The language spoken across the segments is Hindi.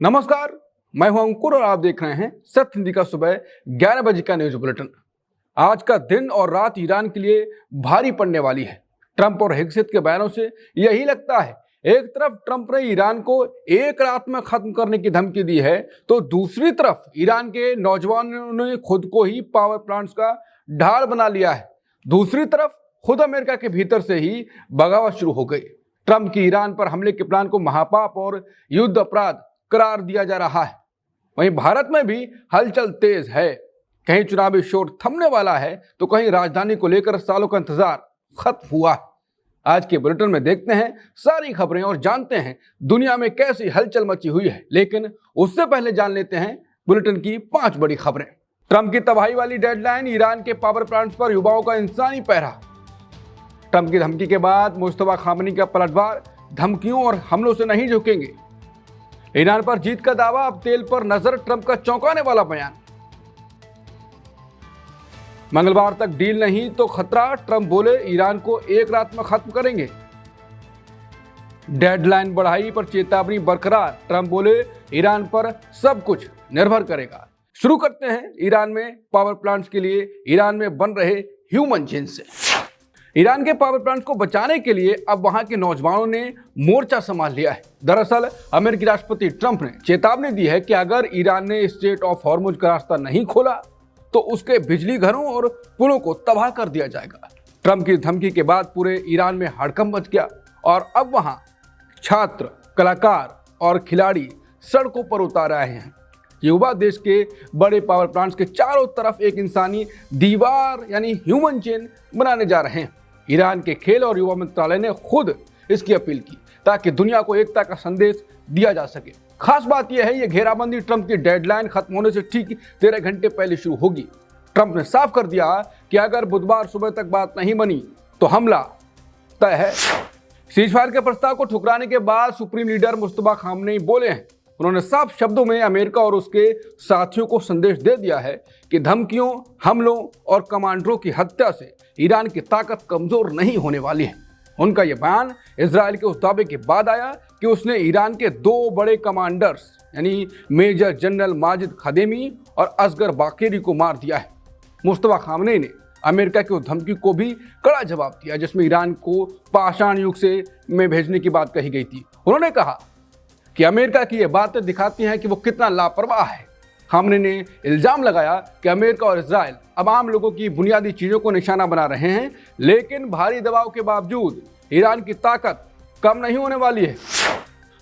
नमस्कार, मैं हूं अंकुर और आप देख रहे हैं सत्य हिंदी का सुबह 11 बजे का न्यूज बुलेटिन। आज का दिन और रात ईरान के लिए भारी पड़ने वाली है। ट्रंप और हेगसेथ के बयानों से यही लगता है। एक तरफ ट्रंप ने ईरान को एक रात में खत्म करने की धमकी दी है, तो दूसरी तरफ ईरान के नौजवानों ने खुद को ही पावर प्लांट्स का ढाल बना लिया है। दूसरी तरफ खुद अमेरिका के भीतर से ही बगावत शुरू हो गई। ट्रंप की ईरान पर हमले के प्लान को महापाप और युद्ध अपराध करार दिया जा रहा है। वहीं भारत में भी हलचल तेज है। कहीं चुनावी शोर थमने वाला है, तो कहीं राजधानी को लेकर सालों का इंतजार खत्म हुआ है। आज के बुलेटिन में देखते हैं सारी खबरें और जानते हैं दुनिया में कैसी हलचल मची हुई है। लेकिन उससे पहले जान लेते हैं बुलेटिन की 5 बड़ी खबरें। ट्रंप की तबाही वाली डेडलाइन, ईरान के पावर प्लांट्स पर युवाओं का इंसानी पहरा। ट्रंप की धमकी के बाद मुस्तफा खामनी का पलटवार, धमकियों और हमलों से नहीं झुकेंगे। ईरान पर जीत का दावा, अब तेल पर नजर, ट्रंप का चौंकाने वाला बयान। मंगलवार तक डील नहीं तो खतरा, ट्रंप बोले ईरान को एक रात में खत्म करेंगे। डेडलाइन बढ़ाई पर चेतावनी बरकरार, ट्रंप बोले ईरान पर सब कुछ निर्भर करेगा। शुरू करते हैं ईरान में पावर प्लांट्स के लिए ईरान में बन रहे ह्यूमन चेन से। ईरान के पावर प्लांट्स को बचाने के लिए अब वहां के नौजवानों ने मोर्चा संभाल लिया है। दरअसल अमेरिकी राष्ट्रपति ट्रंप ने चेतावनी दी है कि अगर ईरान ने स्ट्रेट ऑफ हॉर्मुज का रास्ता नहीं खोला तो उसके बिजली घरों और पुलों को तबाह कर दिया जाएगा। ट्रंप की धमकी के बाद पूरे ईरान में हड़कंप मच गया और अब वहां छात्र, कलाकार और खिलाड़ी सड़कों पर उतर आए हैं। युवा देश के बड़े पावर प्लांट्स के चारों तरफ एक इंसानी दीवार यानी ह्यूमन चेन बनाने जा रहे हैं। ईरान के खेल और युवा मंत्रालय ने खुद इसकी अपील की ताकि दुनिया को एकता का संदेश दिया जा सके। खास बात यह है, ये घेराबंदी ट्रंप की डेडलाइन खत्म होने से ठीक 13 घंटे पहले शुरू होगी। ट्रंप ने साफ कर दिया कि अगर बुधवार सुबह तक बात नहीं बनी तो हमला तय है। सीजफायर के प्रस्ताव को ठुकराने के बाद सुप्रीम लीडर मुस्तफा खामनेई बोले हैं। उन्होंने साफ शब्दों में अमेरिका और उसके साथियों को संदेश दे दिया है कि धमकियों, हमलों और कमांडरों की हत्या से ईरान की ताकत कमजोर नहीं होने वाली है। उनका यह बयान इजराइल के उस दावे के बाद आया कि उसने ईरान के 2 बड़े कमांडर्स यानी मेजर जनरल माजिद खादेमी और असगर बाकेरी को मार दिया है। मुस्तफा खामनेई ने अमेरिका की उस धमकी को भी कड़ा जवाब दिया जिसमें ईरान को पाषाण युग में भेजने की बात कही गई थी। उन्होंने कहा कि अमेरिका की ये बातें दिखाती हैं कि वो कितना लापरवाह है। खामनेई ने इल्जाम लगाया कि अमेरिका और इजराइल अब आम लोगों की बुनियादी चीजों को निशाना बना रहे हैं, लेकिन भारी दबाव के बावजूद ईरान की ताकत कम नहीं होने वाली है।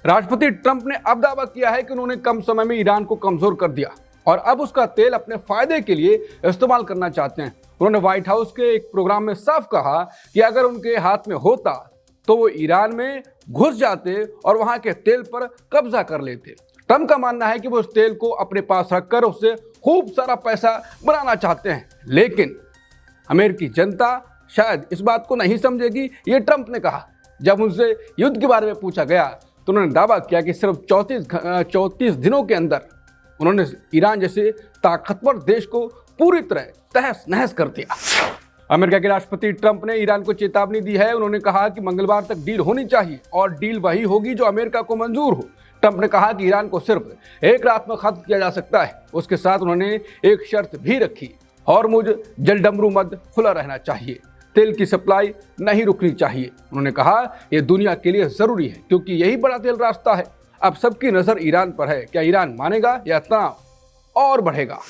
राष्ट्रपति ट्रंप ने अब दावा किया है कि उन्होंने कम समय में ईरान को कमजोर कर दिया और अब उसका तेल अपने फायदे के लिए इस्तेमाल करना चाहते हैं। उन्होंने व्हाइट हाउस के एक प्रोग्राम में साफ कहा कि अगर उनके हाथ में होता तो वो ईरान में घुस जाते और वहां के तेल पर कब्जा कर लेते। ट्रंप का मानना है कि वो उस तेल को अपने पास रखकर उससे खूब सारा पैसा बनाना चाहते हैं, लेकिन अमेरिकी जनता शायद इस बात को नहीं समझेगी। ये ट्रंप ने कहा। जब उनसे युद्ध के बारे में पूछा गया तो उन्होंने दावा किया कि सिर्फ 34 दिनों के अंदर उन्होंने ईरान जैसे ताकतवर देश को पूरी तरह तहस नहस कर दिया। अमेरिका के राष्ट्रपति ट्रंप ने ईरान को चेतावनी दी है। उन्होंने कहा कि मंगलवार तक डील होनी चाहिए और डील वही होगी जो अमेरिका को मंजूर हो। ट्रंप ने कहा कि ईरान को सिर्फ एक रात में खत्म किया जा सकता है। उसके साथ उन्होंने एक शर्त भी रखी, हॉर्मुज जलडमरू मध्य खुला रहना चाहिए, तेल की सप्लाई नहीं रुकनी चाहिए। उन्होंने कहा यह दुनिया के लिए जरूरी है क्योंकि यही बड़ा तेल रास्ता है। अब सबकी नजर ईरान पर है। क्या ईरान मानेगा या तनाव और बढ़ेगा?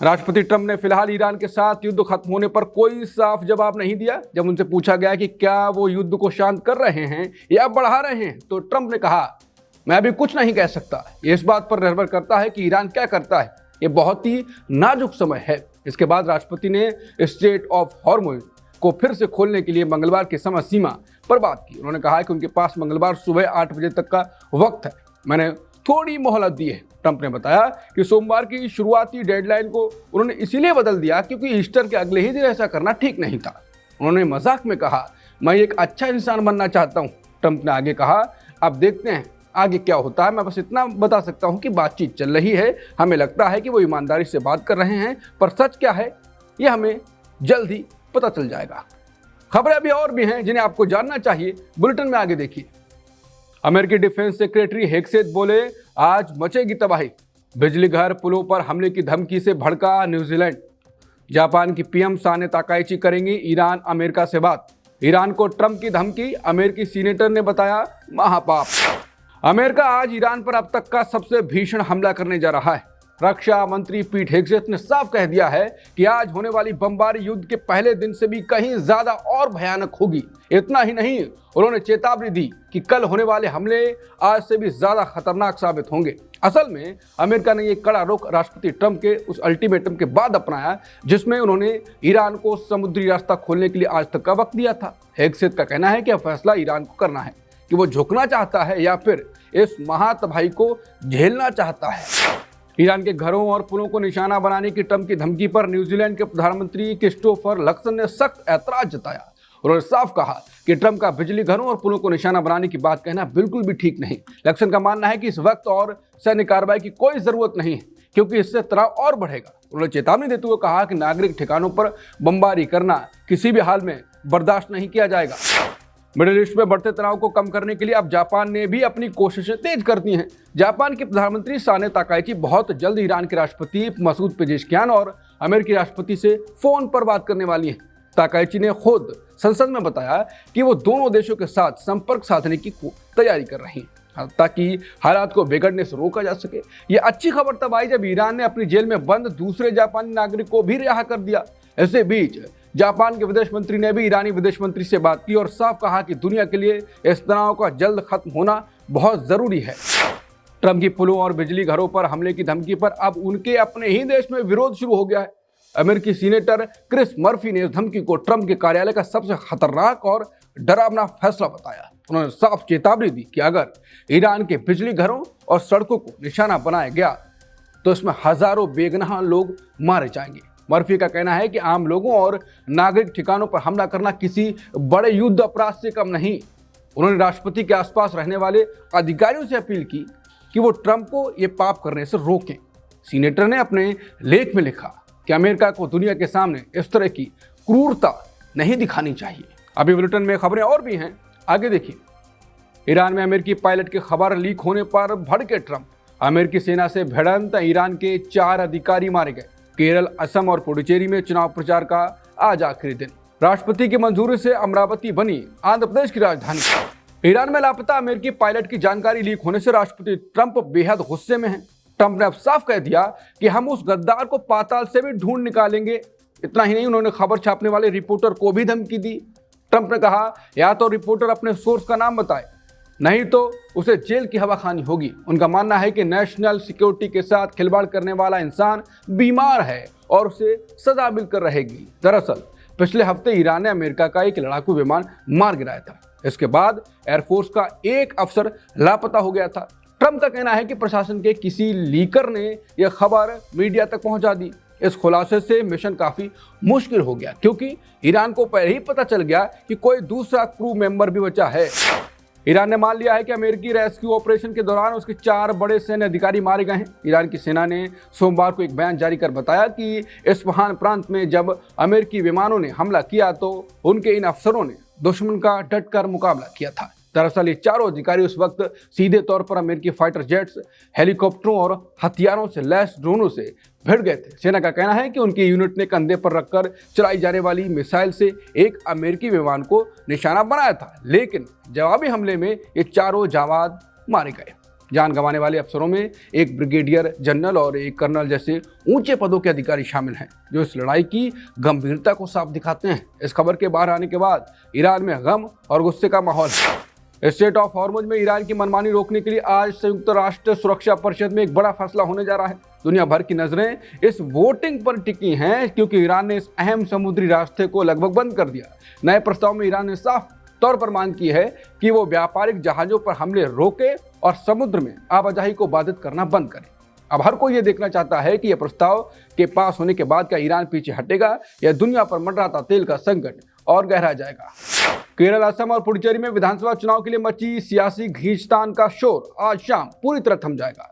राष्ट्रपति ट्रंप ने फिलहाल ईरान के साथ युद्ध खत्म होने पर कोई साफ जवाब नहीं दिया। जब उनसे पूछा गया कि क्या वो युद्ध को शांत कर रहे हैं या बढ़ा रहे हैं, तो ट्रंप ने कहा मैं अभी कुछ नहीं कह सकता। ये इस बात पर निर्भर करता है कि ईरान क्या करता है। ये बहुत ही नाजुक समय है। इसके बाद राष्ट्रपति ने स्ट्रेट ऑफ हॉर्मुज को फिर से खोलने के लिए मंगलवार की समय सीमा पर बात की। उन्होंने कहा कि उनके पास मंगलवार सुबह 8 बजे तक का वक्त है। मैंने थोड़ी मोहलत दी है। ट्रंप ने बताया कि सोमवार की शुरुआती डेडलाइन को उन्होंने इसीलिए बदल दिया क्योंकि ईस्टर के अगले ही दिन ऐसा करना ठीक नहीं था। उन्होंने मजाक में कहा मैं एक अच्छा इंसान बनना चाहता हूं। ट्रंप ने आगे कहा अब देखते हैं आगे क्या होता है। मैं बस इतना बता सकता हूं कि बातचीत चल रही है। हमें लगता है कि वो ईमानदारी से बात कर रहे हैं, पर सच क्या है ये हमें जल्द ही पता चल जाएगा। खबरें अभी और भी हैं जिन्हें आपको जानना चाहिए, बुलेटिन में आगे देखिए। अमेरिकी डिफेंस सेक्रेटरी हेगसेथ बोले आज मचेगी तबाही। बिजली घर पुलों पर हमले की धमकी से भड़का न्यूजीलैंड। जापान की पीएम साने ताकाइची करेंगी ईरान अमेरिका से बात। ईरान को ट्रंप की धमकी, अमेरिकी सीनेटर ने बताया महापाप। अमेरिका आज ईरान पर अब तक का सबसे भीषण हमला करने जा रहा है। रक्षा मंत्री पीट हेगसेथ ने साफ कह दिया है कि आज होने वाली बमबारी युद्ध के पहले दिन से भी कहीं ज्यादा और भयानक होगी। इतना ही नहीं, उन्होंने चेतावनी दी कि कल होने वाले हमले आज से भी ज्यादा खतरनाक साबित होंगे। असल में अमेरिका ने यह कड़ा रुख राष्ट्रपति ट्रंप के उस अल्टीमेटम के बाद अपनाया जिसमें उन्होंने ईरान को समुद्री रास्ता खोलने के लिए आज तक का वक्त दिया था। हेगसेथ का कहना है कि अब फैसला ईरान को करना है कि वो झुकना चाहता है या फिर इस महातबाही को झेलना चाहता है। ईरान के घरों और पुलों को निशाना बनाने की ट्रंप की धमकी पर न्यूजीलैंड के प्रधानमंत्री क्रिस्टोफर लक्सन ने सख्त ऐतराज जताया। उन्होंने साफ कहा कि ट्रंप का बिजली घरों और पुलों को निशाना बनाने की बात कहना बिल्कुल भी ठीक नहीं। लक्सन का मानना है कि इस वक्त और सैन्य कार्रवाई की कोई जरूरत नहीं है क्योंकि इससे तनाव और बढ़ेगा। उन्होंने चेतावनी देते हुए कहा कि नागरिक ठिकानों पर बमबारी करना किसी भी हाल में बर्दाश्त नहीं किया जाएगा। मिडिल ईस्ट में बढ़ते तनाव को कम करने के लिए अब जापान ने भी अपनी कोशिशें तेज कर दी हैं। जापान की प्रधानमंत्री साने ताकाइची बहुत जल्द ईरान के राष्ट्रपति मसूद पेजेशकियान और अमेरिकी राष्ट्रपति से फोन पर बात करने वाली हैं। ताकाइची ने खुद संसद में बताया कि वो दोनों देशों के साथ संपर्क साधने की तैयारी कर रही हैं ताकि हालात को बिगड़ने से रोका जा सके। ये अच्छी खबर तब आई जब ईरान ने अपनी जेल में बंद दूसरे जापानी नागरिक को भी रिहा कर दिया। इसी बीच जापान के विदेश मंत्री ने भी ईरानी विदेश मंत्री से बात की और साफ कहा कि दुनिया के लिए इस तनाव का जल्द खत्म होना बहुत जरूरी है। ट्रंप की पुलों और बिजली घरों पर हमले की धमकी पर अब उनके अपने ही देश में विरोध शुरू हो गया है। अमेरिकी सीनेटर क्रिस मर्फी ने इस धमकी को ट्रंप के कार्यालय का सबसे खतरनाक और डरावना फैसला बताया। उन्होंने साफ चेतावनी दी कि अगर ईरान के बिजली घरों और सड़कों को निशाना बनाया गया तो इसमें हजारों बेगुनाह लोग मारे जाएंगे। मर्फी का कहना है कि आम लोगों और नागरिक ठिकानों पर हमला करना किसी बड़े युद्ध अपराध से कम नहीं। उन्होंने राष्ट्रपति के आसपास रहने वाले अधिकारियों से अपील की कि वो ट्रंप को ये पाप करने से रोकें। सीनेटर ने अपने लेख में लिखा कि अमेरिका को दुनिया के सामने इस तरह की क्रूरता नहीं दिखानी चाहिए। अभी बुलेटिन में खबरें और भी हैं, आगे देखिए। ईरान में अमेरिकी पायलट की खबर लीक होने पर भड़के ट्रंप। अमेरिकी सेना से भिड़ंत, ईरान के 4 अधिकारी मारे गए। केरल, असम और पुडुचेरी में चुनाव प्रचार का आज आखिरी दिन। राष्ट्रपति की मंजूरी से अमरावती बनी आंध्र प्रदेश की राजधानी। ईरान में लापता अमेरिकी पायलट की जानकारी लीक होने से राष्ट्रपति ट्रंप बेहद गुस्से में हैं। ट्रंप ने अब साफ कह दिया कि हम उस गद्दार को पाताल से भी ढूंढ निकालेंगे। इतना ही नहीं, उन्होंने खबर छापने वाले रिपोर्टर को भी धमकी दी। ट्रंप ने कहा या तो रिपोर्टर अपने सोर्स का नाम बताए, नहीं तो उसे जेल की हवा खानी होगी। उनका मानना है कि नेशनल सिक्योरिटी के साथ खिलवाड़ करने वाला इंसान बीमार है और उसे सजा मिलकर रहेगी। दरअसल पिछले हफ्ते ईरान ने अमेरिका का एक लड़ाकू विमान मार गिराया था। इसके बाद एयरफोर्स का एक अफसर लापता हो गया था। ट्रंप का कहना है कि प्रशासन के किसी लीकर ने यह खबर मीडिया तक पहुंचा दी। इस खुलासे से मिशन काफी मुश्किल हो गया क्योंकि ईरान को पहले ही पता चल गया कि कोई दूसरा क्रू मेंबर भी बचा है। ईरान ने मान लिया है कि अमेरिकी रेस्क्यू ऑपरेशन के दौरान उसके 4 बड़े सैन्य अधिकारी मारे गए हैं। ईरान की सेना ने सोमवार को एक बयान जारी कर बताया कि इस्फहान प्रांत में जब अमेरिकी विमानों ने हमला किया तो उनके इन अफसरों ने दुश्मन का डटकर मुकाबला किया था। दरअसल ये चारों अधिकारी उस वक्त सीधे तौर पर अमेरिकी फाइटर जेट्स, हेलीकॉप्टरों और हथियारों से लैस ड्रोनों से भिड़ गए थे। सेना का कहना है कि उनकी यूनिट ने कंधे पर रखकर चलाई जाने वाली मिसाइल से एक अमेरिकी विमान को निशाना बनाया था, लेकिन जवाबी हमले में ये चारों जाबाज मारे गए। जान गंवाने वाले अफसरों में एक ब्रिगेडियर जनरल और एक कर्नल जैसे ऊंचे पदों के अधिकारी शामिल हैं, जो इस लड़ाई की गंभीरता को साफ दिखाते हैं। इस खबर के बाहर आने के बाद ईरान में गम और गुस्से का माहौल है। स्टेट ऑफ हॉर्मुज में ईरान की मनमानी रोकने के लिए आज संयुक्त राष्ट्र सुरक्षा परिषद में एक बड़ा फैसला होने जा रहा है। दुनिया भर की नजरें इस वोटिंग पर टिकी हैं क्योंकि ईरान ने इस अहम समुद्री रास्ते को लगभग बंद कर दिया। नए प्रस्ताव में ईरान ने साफ तौर पर मांग की है कि वो व्यापारिक जहाजों पर हमले रोके और समुद्र में आवाजाही को बाधित करना बंद करे। अब हर कोई ये देखना चाहता है कि यह प्रस्ताव के पास होने के बाद क्या ईरान पीछे हटेगा या दुनिया पर मंडराता तेल का संकट और गहरा जाएगा। केरल, असम और पुडुचेरी में विधानसभा चुनाव के लिए मची सियासी खींचतान का शोर आज शाम पूरी तरह थम जाएगा।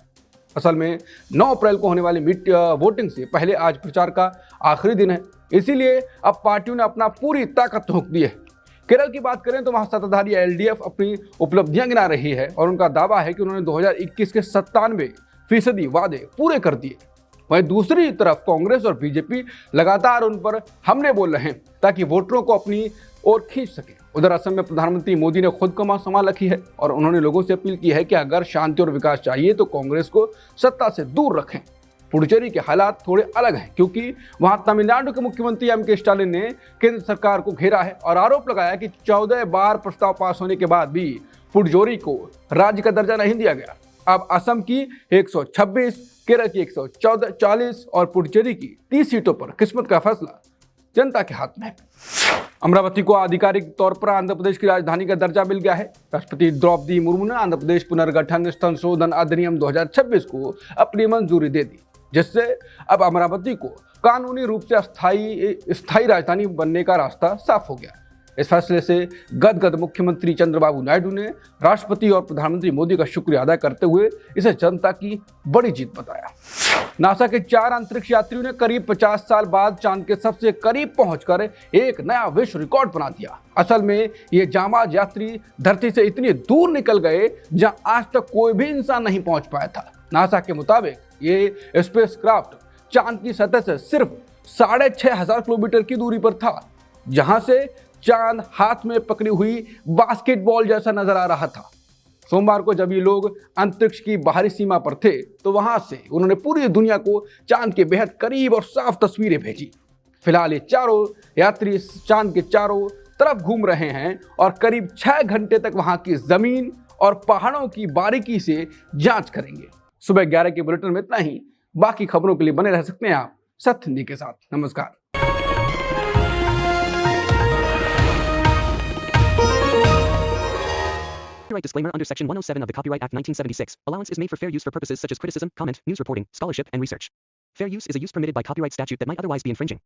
असल में 9 अप्रैल को होने वाली वोटिंग से पहले आज प्रचार का आखिरी दिन है, इसीलिए अब पार्टियों ने अपना पूरी ताकत झोंक दी है। केरल की बात करें तो वहां सत्ताधारी एलडीएफ अपनी उपलब्धियां गिना रही है और उनका दावा है कि उन्होंने 2021 के 97% वादे पूरे कर दिए। वहीं दूसरी तरफ कांग्रेस और बीजेपी लगातार उन पर हमले बोल रहे हैं ताकि वोटरों को अपनी ओर खींच सके। उधर असम में प्रधानमंत्री मोदी ने खुद कमान संभाल रखी है और उन्होंने लोगों से अपील की है कि अगर शांति और विकास चाहिए तो कांग्रेस को सत्ता से दूर रखें। पुडुचेरी के हालात थोड़े अलग हैं क्योंकि वहां तमिलनाडु के मुख्यमंत्री एम.के. स्टालिन ने केंद्र सरकार को घेरा है और आरोप लगाया कि 14 बार प्रस्ताव पास होने के बाद भी पुडुचेरी को राज्य का दर्जा नहीं दिया गया। अब असम की 126, केरल की 140 और पुडुचेरी की 30 सीटों पर किस्मत का फैसला जनता के हाथ में है। अमरावती को आधिकारिक तौर पर आंध्र प्रदेश की राजधानी का दर्जा मिल गया है। राष्ट्रपति द्रौपदी मुर्मू ने आंध्र प्रदेश पुनर्गठन संशोधन अधिनियम 2026 को अपनी मंजूरी दे दी, जिससे अब अमरावती को कानूनी रूप से स्थायी राजधानी बनने का रास्ता साफ हो गया। इस फैसले से गदगद मुख्यमंत्री चंद्रबाबू नायडू ने राष्ट्रपति और प्रधानमंत्री मोदी का शुक्रिया अदा करते हुए इसे जनता की बड़ी जीत बताया। नासा के 4 अंतरिक्ष यात्रियों ने करीब 50 साल बाद चांद के सबसे करीब पहुंचकर एक नया विश्व रिकॉर्ड बना दिया। असल में ये जांबाज यात्री धरती से इतनी दूर निकल गए जहां आज तक कोई भी इंसान नहीं पहुंच पाया था। नासा के मुताबिक ये स्पेसक्राफ्ट चांद की सतह से सिर्फ 6500 किलोमीटर की दूरी पर था, जहां से चांद हाथ में पकड़ी हुई बास्केटबॉल जैसा नजर आ रहा था। सोमवार को जब ये लोग अंतरिक्ष की बाहरी सीमा पर थे तो वहां से उन्होंने पूरी दुनिया को चांद के बेहद करीब और साफ तस्वीरें भेजी। फिलहाल ये चारों यात्री चांद के चारों तरफ घूम रहे हैं और करीब 6 घंटे तक वहां की जमीन और पहाड़ों की बारीकी से जांच करेंगे। सुबह 11 के बुलेटिन में इतना ही। बाकी खबरों के लिए बने रह सकते हैं आप सत्य हिंदी के साथ। नमस्कार। Copyright disclaimer under Section 107 of the Copyright Act 1976. Allowance is made for fair use for purposes such as criticism, comment, news reporting, scholarship, and research. Fair use is a use permitted by copyright statute that might otherwise be infringing.